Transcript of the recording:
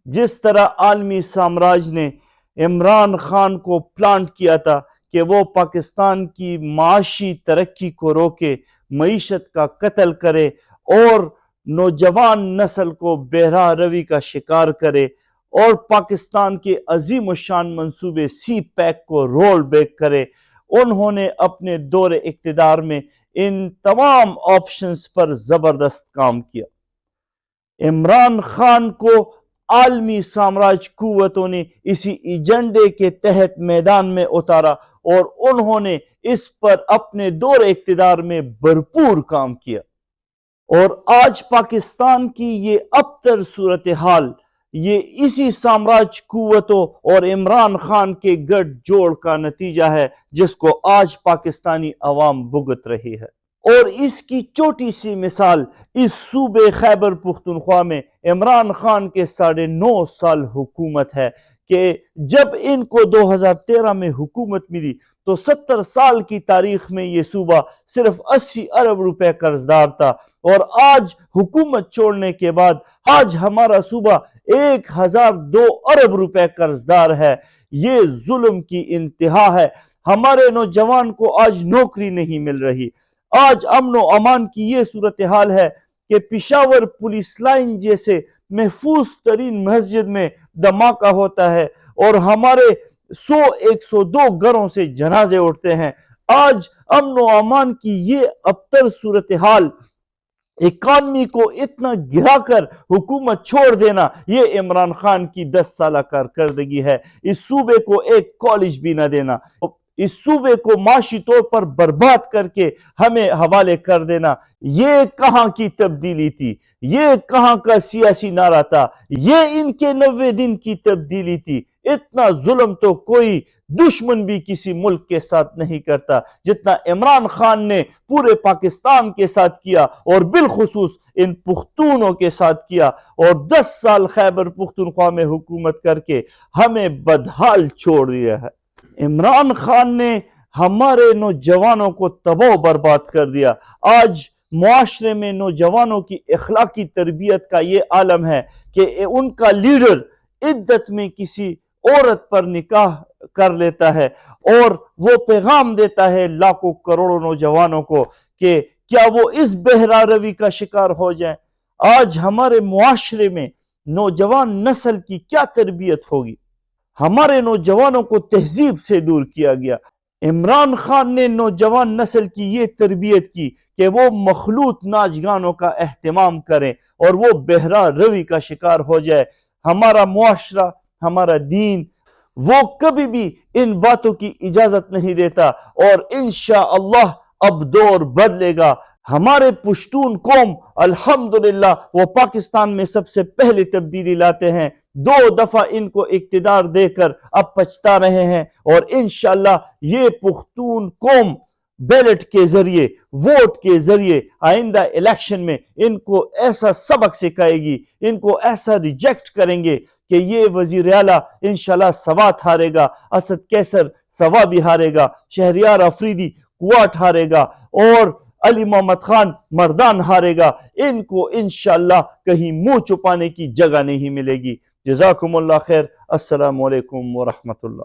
جس طرح عالمی سامراج نے عمران خان کو پلانٹ کیا تھا کہ وہ پاکستان کی معاشی ترقی کو روکے، معیشت کا قتل کرے اور نوجوان نسل کو بہرہ روی کا شکار کرے اور پاکستان کے عظیم الشان منصوبے سی پیک کو رول بیک کرے، انہوں نے اپنے دور اقتدار میں ان تمام آپشنز پر زبردست کام کیا۔ عمران خان کو عالمی سامراج قوتوں نے اسی ایجنڈے کے تحت میدان میں اتارا اور انہوں نے اس پر اپنے دور اقتدار میں بھرپور کام کیا، اور آج پاکستان کی یہ ابتر صورتحال یہ اسی سامراج قوتوں اور عمران خان کے گٹھ جوڑ کا نتیجہ ہے جس کو آج پاکستانی عوام بھگت رہی ہے۔ اور اس کی چھوٹی سی مثال اس صوبے خیبر پختونخوا میں عمران خان کے 9.5 سال حکومت ہے کہ جب ان کو 2013 میں حکومت ملی تو 70 سال کی تاریخ میں یہ صوبہ صرف 80 ارب روپے قرض دار تھا، اور آج حکومت چھوڑنے کے بعد آج ہمارا صوبہ 1002 ارب روپے قرض دار ہے۔ یہ ظلم کی انتہا ہے۔ ہمارے نوجوان کو آج نوکری نہیں مل رہی۔ آج امن و امان کی یہ صورتحال ہے کہ پشاور پولیس لائن جیسے محفوظ ترین مسجد میں دھماکہ ہوتا ہے اور ہمارے 102 گھروں سے جنازے اٹھتے ہیں۔ آج امن و امان کی یہ ابتر صورتحال، اکانومی کو اتنا گرا کر حکومت چھوڑ دینا، یہ عمران خان کی 10 سالہ کارکردگی ہے۔ اس صوبے کو ایک کالج بھی نہ دینا، اس صوبے کو معاشی طور پر برباد کر کے ہمیں حوالے کر دینا، یہ کہاں کی تبدیلی تھی؟ یہ کہاں کا سیاسی نعرہ تھا؟ یہ ان کے 90 دن کی تبدیلی تھی۔ اتنا ظلم تو کوئی دشمن بھی کسی ملک کے ساتھ نہیں کرتا جتنا عمران خان نے پورے پاکستان کے ساتھ کیا، اور بالخصوص ان پختونوں کے ساتھ کیا، اور 10 سال خیبر پختونخوا میں حکومت کر کے ہمیں بدحال چھوڑ دیا ہے۔ عمران خان نے ہمارے نوجوانوں کو تباہ و برباد کر دیا۔ آج معاشرے میں نوجوانوں کی اخلاقی تربیت کا یہ عالم ہے کہ ان کا لیڈر عدت میں کسی عورت پر نکاح کر لیتا ہے اور وہ پیغام دیتا ہے لاکھوں کروڑوں نوجوانوں کو کہ کیا وہ اس بہرہ روی کا شکار ہو جائیں۔ آج ہمارے معاشرے میں نوجوان نسل کی کیا تربیت ہوگی؟ ہمارے نوجوانوں کو تہذیب سے دور کیا گیا۔ عمران خان نے نوجوان نسل کی یہ تربیت کی کہ وہ مخلوط ناچ گانوں کا اہتمام کریں اور وہ بہرہ روی کا شکار ہو جائے۔ ہمارا معاشرہ، ہمارا دین، وہ کبھی بھی ان باتوں کی اجازت نہیں دیتا، اور انشاءاللہ اب دور بدلے گا۔ ہمارے پشتون قوم الحمدللہ وہ پاکستان میں سب سے پہلے تبدیلی لاتے ہیں۔ 2 دفعہ ان کو اقتدار دے کر اب پچھتا رہے ہیں، اور انشاءاللہ یہ پختون قوم بیلٹ کے ذریعے، ووٹ کے ذریعے آئندہ الیکشن میں ان کو ایسا سبق سکھائے گی، ان کو ایسا ریجیکٹ کریں گے کہ یہ وزیر اعلیٰ انشاءاللہ سوات ہارے گا، اسد کیسر سوا بھی ہارے گا، شہریار افریدی کوٹ ہارے گا، اور علی محمد خان مردان ہارے گا۔ ان کو انشاءاللہ کہیں منہ چھپانے کی جگہ نہیں ملے گی۔ جزاکم اللہ خیر۔ السلام علیکم ورحمۃ اللہ۔